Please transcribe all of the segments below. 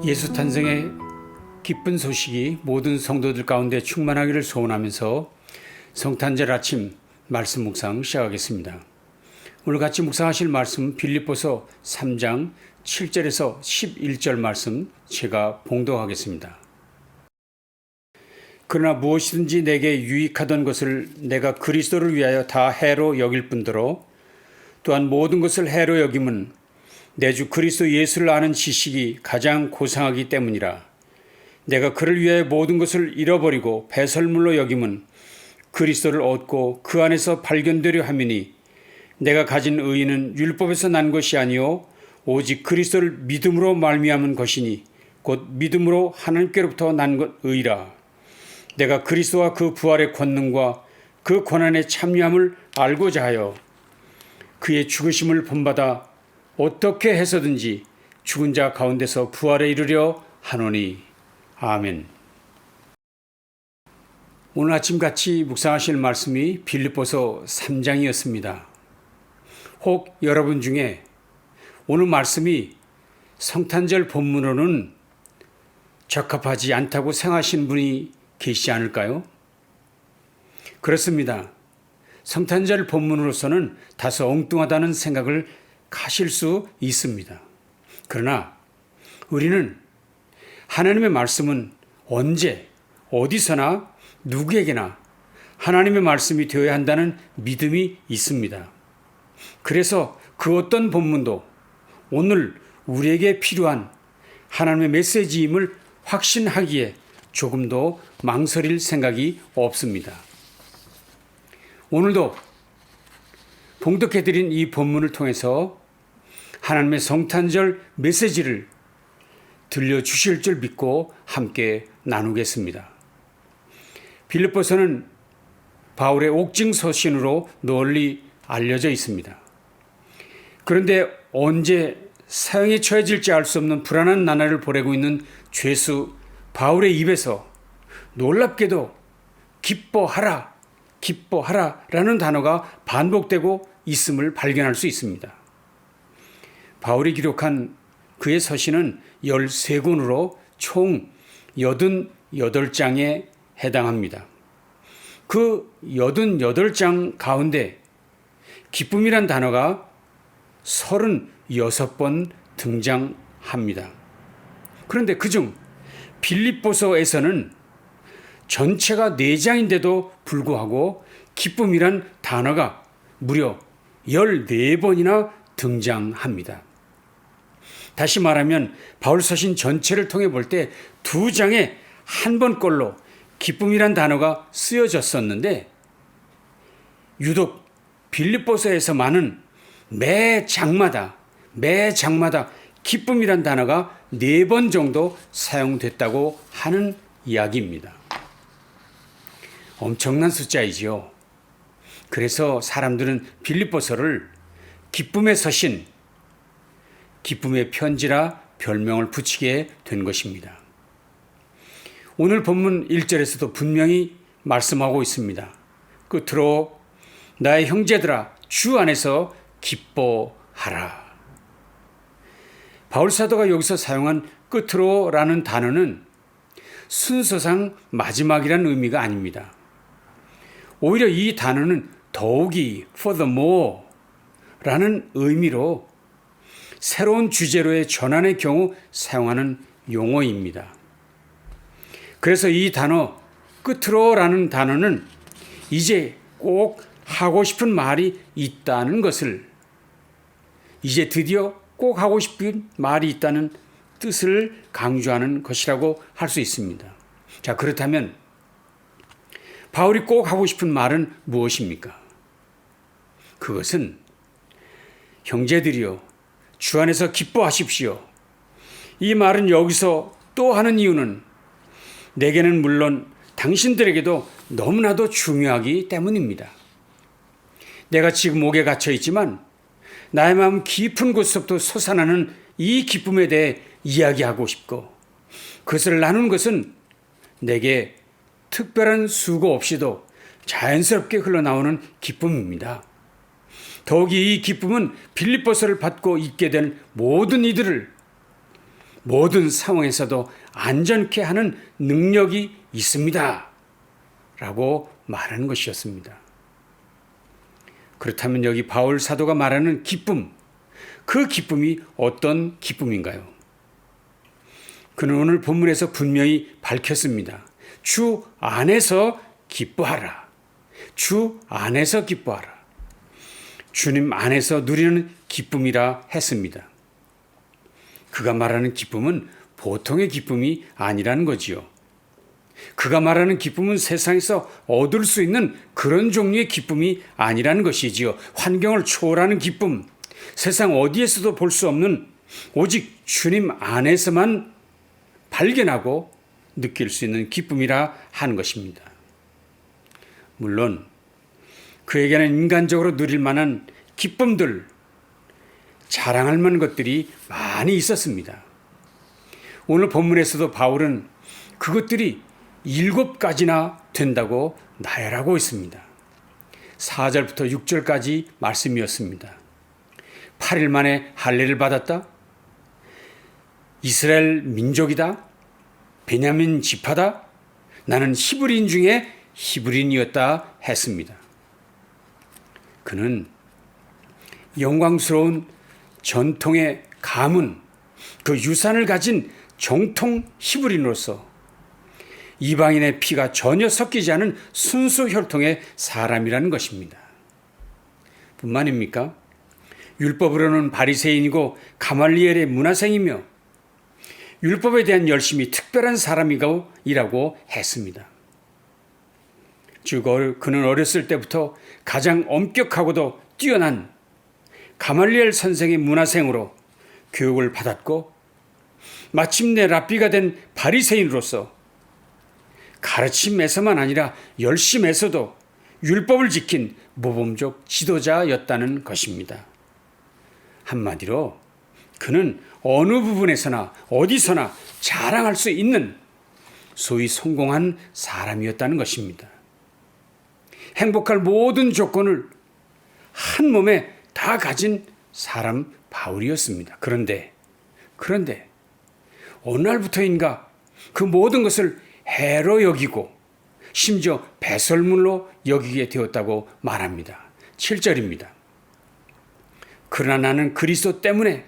예수 탄생의 기쁜 소식이 모든 성도들 가운데 충만하기를 소원하면서 성탄절 아침 말씀 묵상 시작하겠습니다. 오늘 같이 묵상하실 말씀 빌립보서 3장 7절에서 11절 말씀 제가 봉독하겠습니다. 그러나 무엇이든지 내게 유익하던 것을 내가 그리스도를 위하여 다 해로 여길 뿐더러 또한 모든 것을 해로 여김은 내 주 그리스도 예수를 아는 지식이 가장 고상하기 때문이라. 내가 그를 위하여 모든 것을 잃어버리고 배설물로 여김은 그리스도를 얻고 그 안에서 발견되려 함이니 내가 가진 의의는 율법에서 난 것이 아니요 오직 그리스도를 믿음으로 말미암은 것이니 곧 믿음으로 하나님께로부터 난 것 의라. 내가 그리스도와 그 부활의 권능과 그 고난의 참여함을 알고자 하여 그의 죽으심을 본받아 어떻게 해서든지 죽은 자 가운데서 부활에 이르려 하노니. 아멘. 오늘 아침 같이 묵상하실 말씀이 빌립보서 3장이었습니다. 혹 여러분 중에 오늘 말씀이 성탄절 본문으로는 적합하지 않다고 생각하시는 분이 계시지 않을까요? 그렇습니다. 성탄절 본문으로서는 다소 엉뚱하다는 생각을 하실 수 있습니다. 그러나 우리는 하나님의 말씀은 언제 어디서나 누구에게나 하나님의 말씀이 되어야 한다는 믿음이 있습니다. 그래서 그 어떤 본문도 오늘 우리에게 필요한 하나님의 메시지임을 확신하기에 조금도 망설일 생각이 없습니다. 오늘도 봉독해드린 이 본문을 통해서 하나님의 성탄절 메시지를 들려주실 줄 믿고 함께 나누겠습니다. 빌립보서는 바울의 옥중 서신으로 널리 알려져 있습니다. 그런데 언제 사형에 처해질지 알 수 없는 불안한 나날을 보내고 있는 죄수 바울의 입에서 놀랍게도 기뻐하라, 기뻐하라라는 단어가 반복되고 있음을 발견할 수 있습니다. 바울이 기록한 그의 서신은 13권으로 총 88장에 해당합니다. 그 88장 가운데 기쁨이란 단어가 36번 등장합니다. 그런데 그중 빌립보서에서는 전체가 4장인데도 불구하고 기쁨이란 단어가 무려 14번이나 등장합니다. 다시 말하면 바울 서신 전체를 통해 볼 때 2장에 한 번꼴로 기쁨이란 단어가 쓰여졌었는데 유독 빌립보서에서만은 매 장마다 기쁨이란 단어가 4번 정도 사용됐다고 하는 이야기입니다. 엄청난 숫자이지요. 그래서 사람들은 빌립보서를 기쁨의 서신, 기쁨의 편지라 별명을 붙이게 된 것입니다. 오늘 본문 1절에서도 분명히 말씀하고 있습니다. 끝으로 나의 형제들아 주 안에서 기뻐하라. 바울 사도가 여기서 사용한 끝으로라는 단어는 순서상 마지막이라는 의미가 아닙니다. 오히려 이 단어는 더욱이 furthermore 라는 의미로 새로운 주제로의 전환의 경우 사용하는 용어입니다. 그래서 이 단어 끝으로라는 단어는 이제 꼭 하고 싶은 말이 있다는 것을, 이제 드디어 꼭 하고 싶은 말이 있다는 뜻을 강조하는 것이라고 할 수 있습니다. 자, 그렇다면 바울이 꼭 하고 싶은 말은 무엇입니까? 그것은 형제들이여 주 안에서 기뻐하십시오. 이 말은 여기서 또 하는 이유는 내게는 물론 당신들에게도 너무나도 중요하기 때문입니다. 내가 지금 옥에 갇혀 있지만 나의 마음 깊은 곳에서부터 솟아나는 이 기쁨에 대해 이야기하고 싶고 그것을 나누는 것은 내게 특별한 수고 없이도 자연스럽게 흘러나오는 기쁨입니다. 더욱이 이 기쁨은 빌립보서를 받고 있게 된 모든 이들을 모든 상황에서도 안전케 하는 능력이 있습니다. 라고 말하는 것이었습니다. 그렇다면 여기 바울 사도가 말하는 기쁨, 그 기쁨이 어떤 기쁨인가요? 그는 오늘 본문에서 분명히 밝혔습니다. 주 안에서 기뻐하라. 주 안에서 기뻐하라. 주님 안에서 누리는 기쁨이라 했습니다. 그가 말하는 기쁨은 보통의 기쁨이 아니라는 거지요. 그가 말하는 기쁨은 세상에서 얻을 수 있는 그런 종류의 기쁨이 아니라는 것이지요. 환경을 초월하는 기쁨, 세상 어디에서도 볼 수 없는 오직 주님 안에서만 발견하고 느낄 수 있는 기쁨이라 하는 것입니다. 물론 그에게는 인간적으로 누릴 만한 기쁨들, 자랑할 만한 것들이 많이 있었습니다. 오늘 본문에서도 바울은 그것들이 7가지나 된다고 나열하고 있습니다. 4절부터 6절까지 말씀이었습니다. 8일 만에 할례를 받았다. 이스라엘 민족이다. 베냐민 지파다. 나는 히브리인 중에 히브리인이었다 했습니다. 그는 영광스러운 전통의 가문, 그 유산을 가진 정통 히브리인으로서 이방인의 피가 전혀 섞이지 않은 순수 혈통의 사람이라는 것입니다. 뿐만입니까? 율법으로는 바리새인이고 가말리엘의 문화생이며 율법에 대한 열심이 특별한 사람이라고 했습니다. 즉 그는 어렸을 때부터 가장 엄격하고도 뛰어난 가말리엘 선생의 문화생으로 교육을 받았고 마침내 랍비가 된 바리새인으로서 가르침에서만 아니라 열심에서도 율법을 지킨 모범적 지도자였다는 것입니다. 한마디로 그는 어느 부분에서나 어디서나 자랑할 수 있는 소위 성공한 사람이었다는 것입니다. 행복할 모든 조건을 한 몸에 다 가진 사람 바울이었습니다. 그런데 어느 날부터인가 그 모든 것을 해로 여기고 심지어 배설물로 여기게 되었다고 말합니다. 7절입니다. 그러나 나는 그리스도 때문에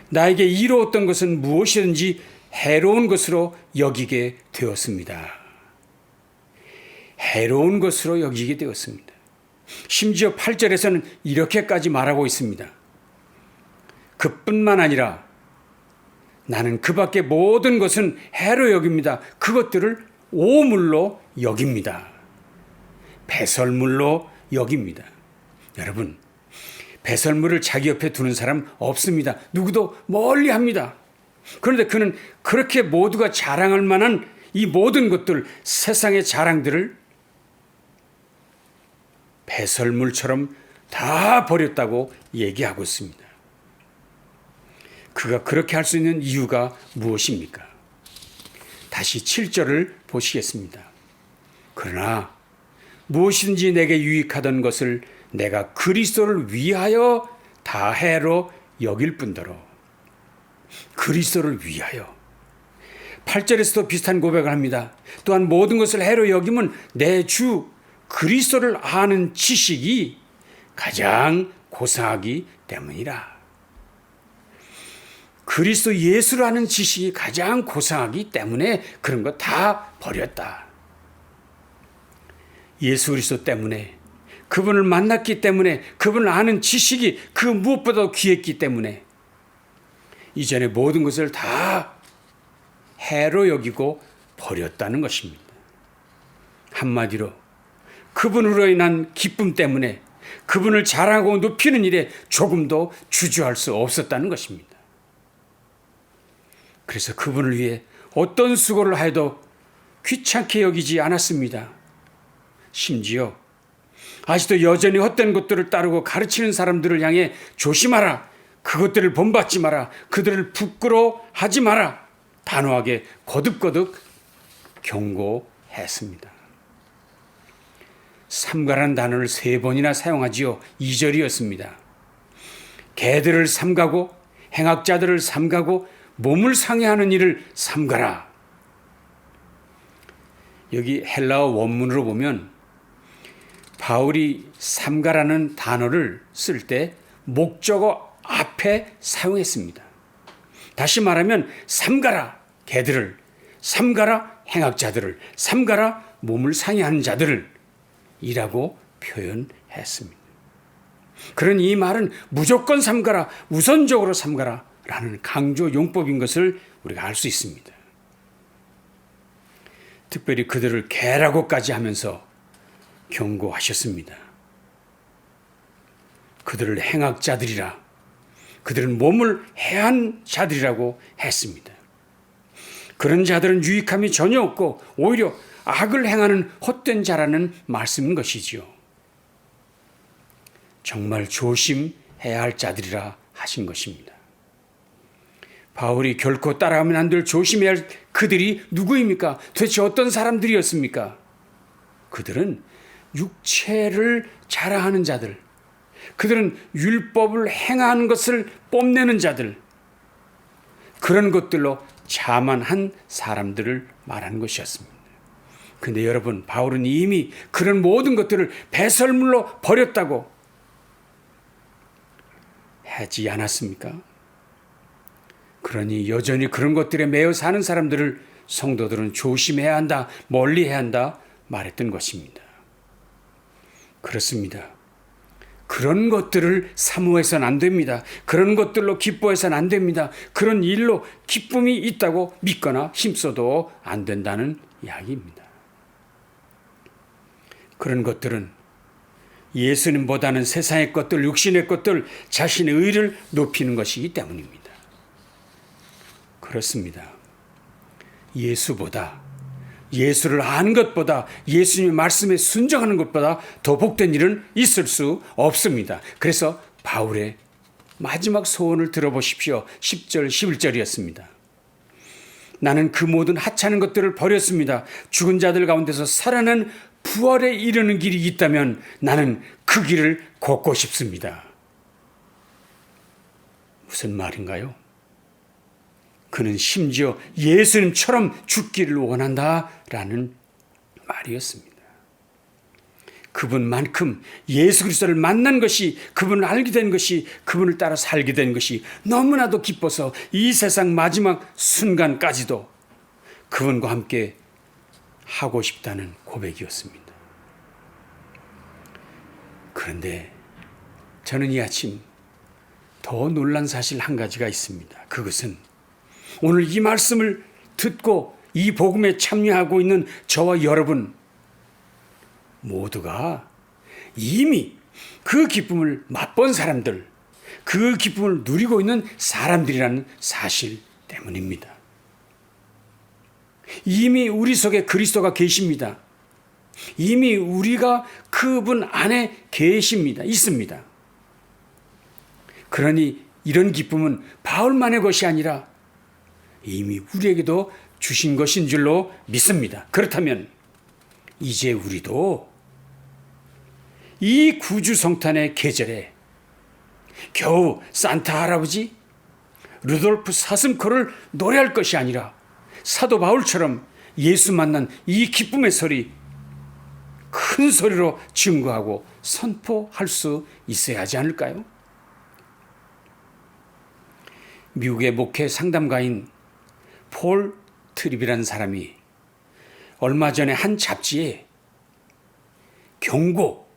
나에게 이로웠던 것은 무엇이든지 해로운 것으로 여기게 되었습니다. 해로운 것으로 여기게 되었습니다. 심지어 8절에서는 이렇게까지 말하고 있습니다. 그뿐만 아니라 나는 그 밖에 모든 것은 해로 여깁니다. 그것들을 오물로 여깁니다. 배설물로 여깁니다. 여러분, 배설물을 자기 옆에 두는 사람 없습니다. 누구도 멀리 합니다. 그런데 그는 그렇게 모두가 자랑할 만한 이 모든 것들, 세상의 자랑들을 배설물처럼 다 버렸다고 얘기하고 있습니다. 그가 그렇게 할 수 있는 이유가 무엇입니까? 다시 7절을 보시겠습니다. 그러나 무엇이든지 내게 유익하던 것을 내가 그리스도를 위하여 다 해로 여길 뿐더러 그리스도를 위하여 8절에서도 비슷한 고백을 합니다. 또한 모든 것을 해로 여김은 내 주 그리스도를 아는 지식이 가장 고상하기 때문이라. 그리스도 예수를 아는 지식이 가장 고상하기 때문에 그런 거 다 버렸다. 예수 그리스도 때문에, 그분을 만났기 때문에, 그분을 아는 지식이 그 무엇보다 귀했기 때문에 이전에 모든 것을 다 해로 여기고 버렸다는 것입니다. 한마디로 그분으로 인한 기쁨 때문에 그분을 자랑하고 높이는 일에 조금도 주저할 수 없었다는 것입니다. 그래서 그분을 위해 어떤 수고를 하여도 귀찮게 여기지 않았습니다. 심지어 아직도 여전히 헛된 것들을 따르고 가르치는 사람들을 향해 조심하라, 그것들을 본받지 마라, 그들을 부끄러워하지 마라, 단호하게 거듭거듭 경고했습니다. 삼가라는 단어를 3번이나 사용하지요. 2절이었습니다. 개들을 삼가고 행악자들을 삼가고 몸을 상해하는 일을 삼가라. 여기 헬라어 원문으로 보면 바울이 삼가라는 단어를 쓸 때 목적어 앞에 사용했습니다. 다시 말하면 삼가라 개들을, 삼가라 행악자들을, 삼가라 몸을 상해하는 자들을 이라고 표현했습니다. 그러니 이 말은 무조건 삼가라, 우선적으로 삼가라 라는 강조 용법인 것을 우리가 알 수 있습니다. 특별히 그들을 개라고까지 하면서 경고하셨습니다. 그들을 행악자들이라, 그들은 몸을 해한 자들이라고 했습니다. 그런 자들은 유익함이 전혀 없고 오히려 악을 행하는 헛된 자라는 말씀인 것이지요. 정말 조심해야 할 자들이라 하신 것입니다. 바울이 결코 따라하면 안 될 조심해야 할 그들이 누구입니까? 도대체 어떤 사람들이었습니까? 그들은 육체를 자랑하는 자들, 그들은 율법을 행하는 것을 뽐내는 자들, 그런 것들로 자만한 사람들을 말하는 것이었습니다. 근데 여러분, 바울은 이미 그런 모든 것들을 배설물로 버렸다고 하지 않았습니까? 그러니 여전히 그런 것들에 매여 사는 사람들을 성도들은 조심해야 한다, 멀리해야 한다 말했던 것입니다. 그렇습니다. 그런 것들을 사모해서는 안 됩니다. 그런 것들로 기뻐해서는 안 됩니다. 그런 일로 기쁨이 있다고 믿거나 힘써도 안 된다는 이야기입니다. 그런 것들은 예수님보다는 세상의 것들, 육신의 것들, 자신의 의를 높이는 것이기 때문입니다. 그렇습니다. 예수보다, 예수를 아는 것보다, 예수님의 말씀에 순종하는 것보다 더 복된 일은 있을 수 없습니다. 그래서 바울의 마지막 소원을 들어보십시오. 10절, 11절이었습니다. 나는 그 모든 하찮은 것들을 버렸습니다. 죽은 자들 가운데서 살아난 부활에 이르는 길이 있다면 나는 그 길을 걷고 싶습니다. 무슨 말인가요? 그는 심지어 예수님처럼 죽기를 원한다라는 말이었습니다. 그분만큼 예수 그리스도를 만난 것이, 그분을 알게 된 것이, 그분을 따라 살게 된 것이 너무나도 기뻐서 이 세상 마지막 순간까지도 그분과 함께 하고 싶다는 고백이었습니다. 그런데 저는 이 아침 더 놀란 사실 한 가지가 있습니다. 그것은 오늘 이 말씀을 듣고 이 복음에 참여하고 있는 저와 여러분 모두가 이미 그 기쁨을 맛본 사람들, 그 기쁨을 누리고 있는 사람들이라는 사실 때문입니다. 이미 우리 속에 그리스도가 계십니다. 이미 우리가 그분 안에 계십니다. 있습니다. 그러니 이런 기쁨은 바울만의 것이 아니라 이미 우리에게도 주신 것인 줄로 믿습니다. 그렇다면 이제 우리도 이 구주 성탄의 계절에 겨우 산타 할아버지, 루돌프 사슴코를 노래할 것이 아니라 사도 바울처럼 예수 만난 이 기쁨의 소리 큰 소리로 증거하고 선포할 수 있어야 하지 않을까요? 미국의 목회 상담가인 폴 트립이라는 사람이 얼마 전에 한 잡지에 경고,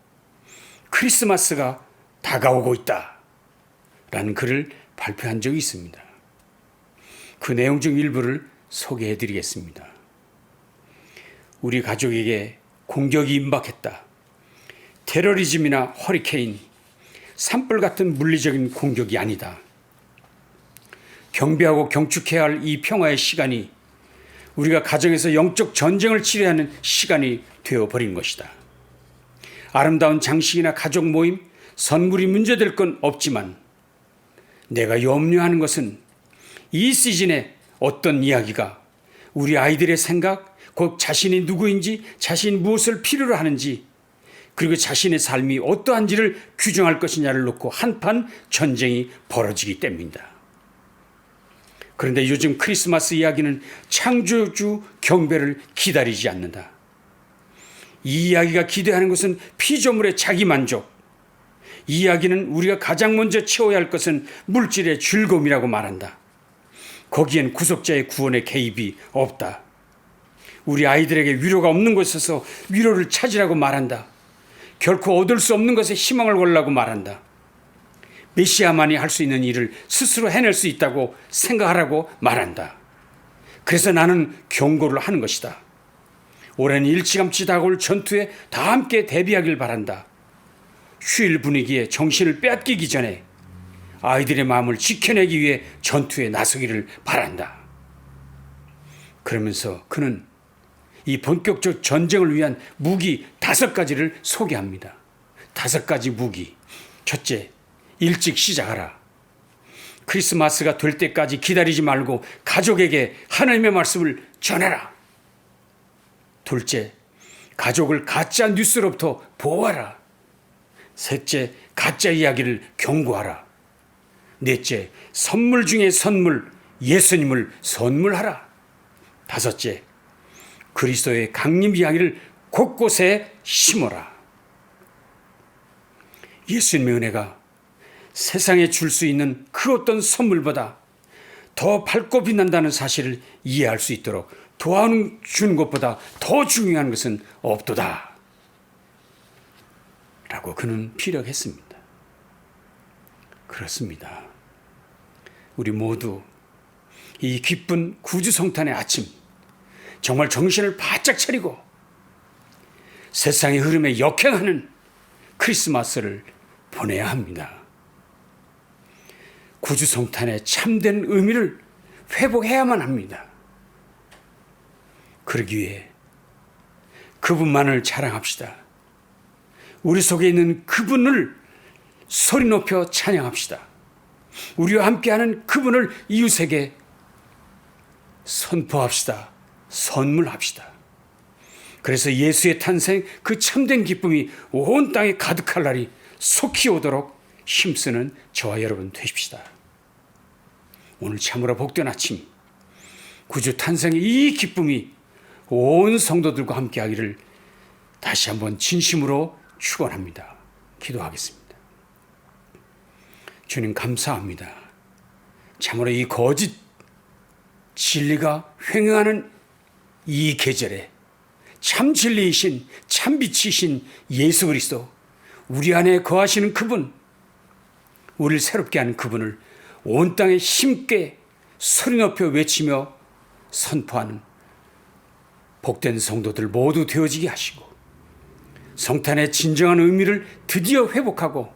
크리스마스가 다가오고 있다 라는 글을 발표한 적이 있습니다. 그 내용 중 일부를 소개해 드리겠습니다. 우리 가족에게 공격이 임박했다. 테러리즘이나 허리케인, 산불 같은 물리적인 공격이 아니다. 경배하고 경축해야 할 이 평화의 시간이 우리가 가정에서 영적 전쟁을 치러야 하는 시간이 되어버린 것이다. 아름다운 장식이나 가족 모임, 선물이 문제될 건 없지만 내가 염려하는 것은 이 시즌에 어떤 이야기가 우리 아이들의 생각, 곧 자신이 누구인지, 자신이 무엇을 필요로 하는지, 그리고 자신의 삶이 어떠한지를 규정할 것이냐를 놓고 한판 전쟁이 벌어지기 때문이다. 그런데 요즘 크리스마스 이야기는 창조주 경배를 기다리지 않는다. 이 이야기가 기대하는 것은 피조물의 자기만족. 이 이야기는 우리가 가장 먼저 채워야 할 것은 물질의 즐거움이라고 말한다. 거기엔 구속자의 구원의 개입이 없다. 우리 아이들에게 위로가 없는 곳에서 위로를 찾으라고 말한다. 결코 얻을 수 없는 것에 희망을 걸라고 말한다. 메시아만이 할 수 있는 일을 스스로 해낼 수 있다고 생각하라고 말한다. 그래서 나는 경고를 하는 것이다. 올해는 일찌감치 다가올 전투에 다 함께 대비하길 바란다. 휴일 분위기에 정신을 빼앗기기 전에 아이들의 마음을 지켜내기 위해 전투에 나서기를 바란다. 그러면서 그는 이 본격적 전쟁을 위한 무기 5가지를 소개합니다. 5가지 무기. 첫째, 일찍 시작하라. 크리스마스가 될 때까지 기다리지 말고 가족에게 하나님의 말씀을 전해라. 둘째, 가족을 가짜 뉴스로부터 보호하라. 셋째, 가짜 이야기를 경고하라. 넷째, 선물 중에 선물, 예수님을 선물하라. 다섯째, 그리스도의 강림 이야기를 곳곳에 심어라. 예수님의 은혜가 세상에 줄 수 있는 그 어떤 선물보다 더 밝고 빛난다는 사실을 이해할 수 있도록 도와주는 것보다 더 중요한 것은 없도다. 라고 그는 피력했습니다. 그렇습니다. 우리 모두 이 기쁜 구주성탄의 아침, 정말 정신을 바짝 차리고 세상의 흐름에 역행하는 크리스마스를 보내야 합니다. 구주성탄의 참된 의미를 회복해야만 합니다. 그러기 위해 그분만을 자랑합시다. 우리 속에 있는 그분을 소리 높여 찬양합시다. 우리와 함께하는 그분을 이웃에게 선포합시다. 선물합시다. 그래서 예수의 탄생, 그 참된 기쁨이 온 땅에 가득할 날이 속히 오도록 힘쓰는 저와 여러분 되십시다. 오늘 참으로 복된 아침, 구주 탄생의 이 기쁨이 온 성도들과 함께하기를 다시 한번 진심으로 축원합니다. 기도하겠습니다. 주님 감사합니다. 참으로 이 거짓 진리가 횡행하는 이 계절에 참 진리이신 참 빛이신 예수 그리스도, 우리 안에 거하시는 그분, 우리를 새롭게 하는 그분을 온 땅에 힘께 소리 높여 외치며 선포하는 복된 성도들 모두 되어지게 하시고, 성탄의 진정한 의미를 드디어 회복하고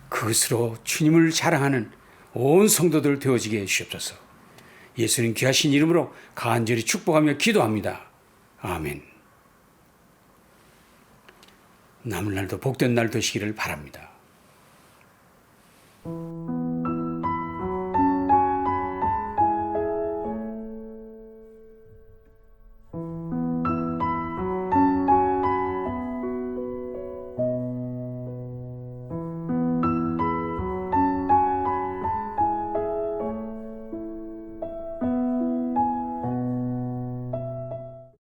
그것으로 주님을 자랑하는 온 성도들 되어지게 해주시옵소서. 예수님 귀하신 이름으로 간절히 축복하며 기도합니다. 아멘. 남은 날도 복된 날 되시기를 바랍니다.